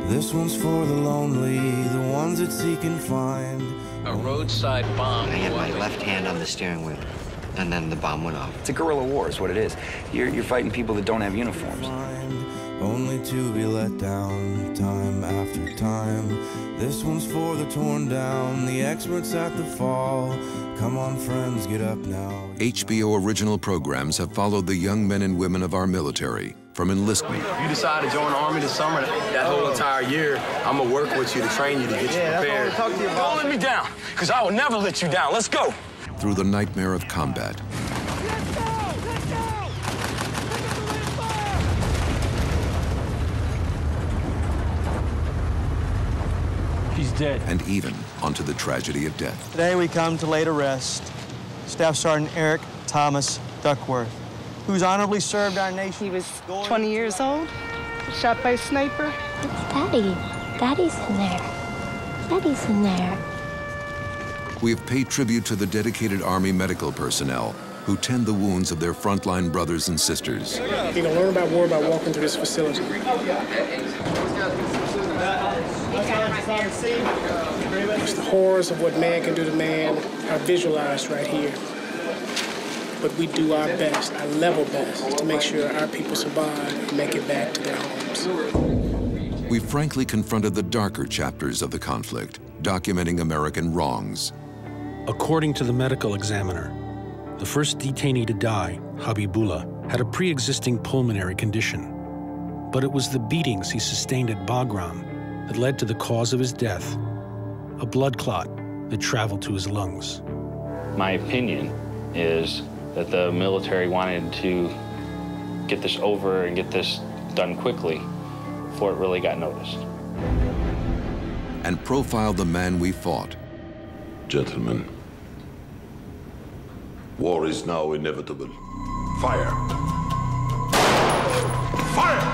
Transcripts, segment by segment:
This one's for the lonely, the ones that seek and find. A roadside bomb. I had my left hand on the steering wheel, and then the bomb went off. It's a guerrilla war is what it is. You're fighting people that don't have uniforms. Only to be let down time after time. This one's for the torn down, the experts at the fall. Come on, friends, get up now. HBO original programs have followed the young men and women of our military from enlistment. You decide to join the Army this summer, that whole entire year, I'm gonna work with you to train you to get you prepared. That's what I'm talking about. Don't let me down, because I will never let you down. Let's go. Through the nightmare of combat. He's dead. And even onto the tragedy of death. Today we come to lay to rest Staff Sergeant Eric Thomas Duckworth, who's honorably served our nation. He was 20 years old, shot by a sniper. It's Daddy. Daddy's in there. Daddy's in there. We have paid tribute to the dedicated Army medical personnel who tend the wounds of their frontline brothers and sisters. You're gonna learn about war by walking through this facility. It's the horrors of what man can do to man are visualized right here. But we do our best, our level best, to make sure our people survive and make it back to their homes. We frankly confronted the darker chapters of the conflict, documenting American wrongs. According to the medical examiner, the first detainee to die, Habibullah, had a pre-existing pulmonary condition. But it was the beatings he sustained at Bagram that led to the cause of his death, a blood clot that traveled to his lungs. My opinion is that the military wanted to get this over and get this done quickly before it really got noticed. And profiled the man we fought. Gentlemen, war is now inevitable. Fire! Fire!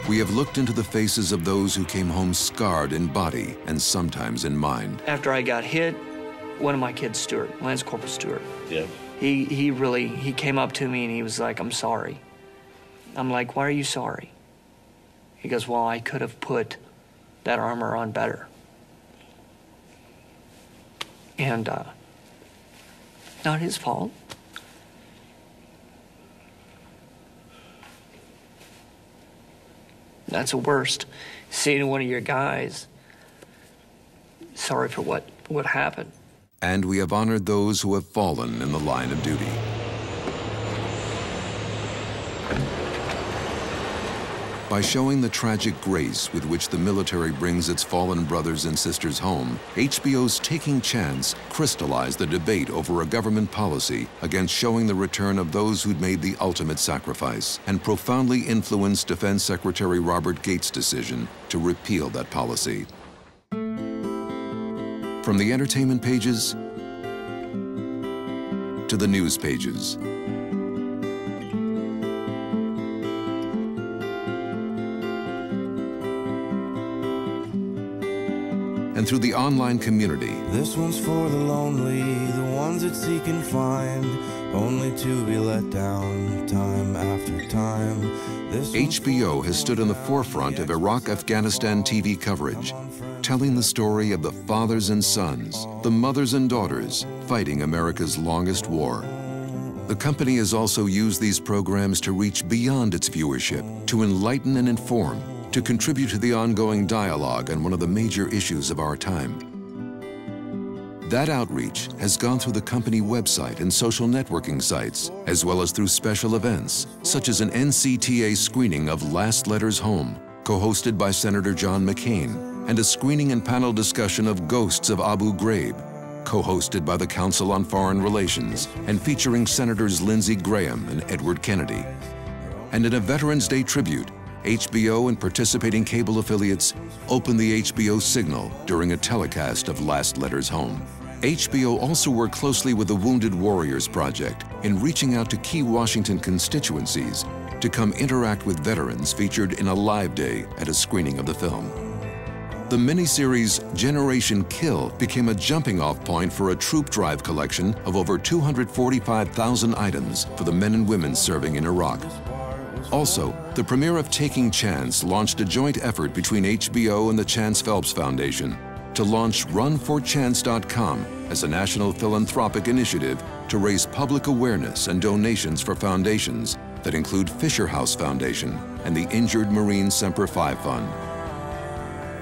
We have looked into the faces of those who came home scarred in body and sometimes in mind. After I got hit, one of my kids, Stuart, Lance Corporal Stuart, yeah. he came up to me and he was like, "I'm sorry." I'm like, "Why are you sorry?" He goes, "Well, I could have put that armor on better." And not his fault. That's the worst. Seeing one of your guys sorry for what happened. And we have honored those who have fallen in the line of duty. By showing the tragic grace with which the military brings its fallen brothers and sisters home, HBO's Taking Chance crystallized the debate over a government policy against showing the return of those who'd made the ultimate sacrifice, and profoundly influenced Defense Secretary Robert Gates' decision to repeal that policy. From the entertainment pages to the news pages, and through the online community. This one's for the lonely, the ones that seek and find, only to be let down time after time. HBO has stood on the forefront of Iraq-Afghanistan TV coverage, telling the story of the fathers and sons, the mothers and daughters, fighting America's longest war. The company has also used these programs to reach beyond its viewership, to enlighten and inform, to contribute to the ongoing dialogue on one of the major issues of our time. That outreach has gone through the company website and social networking sites, as well as through special events, such as an NCTA screening of Last Letters Home, co-hosted by Senator John McCain, and a screening and panel discussion of Ghosts of Abu Ghraib, co-hosted by the Council on Foreign Relations and featuring Senators Lindsey Graham and Edward Kennedy. And in a Veterans Day tribute, HBO and participating cable affiliates opened the HBO signal during a telecast of Last Letters Home. HBO also worked closely with the Wounded Warriors Project in reaching out to key Washington constituencies to come interact with veterans featured in a live day at a screening of the film. The miniseries Generation Kill became a jumping-off point for a troop drive collection of over 245,000 items for the men and women serving in Iraq. Also, the premiere of Taking Chance launched a joint effort between HBO and the Chance Phelps Foundation to launch RunForChance.com as a national philanthropic initiative to raise public awareness and donations for foundations that include Fisher House Foundation and the Injured Marine Semper Fi Fund.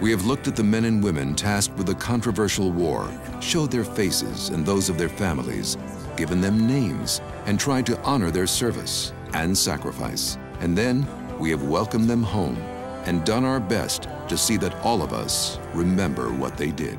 We have looked at the men and women tasked with a controversial war, showed their faces and those of their families, given them names, and tried to honor their service and sacrifice. And then we have welcomed them home and done our best to see that all of us remember what they did.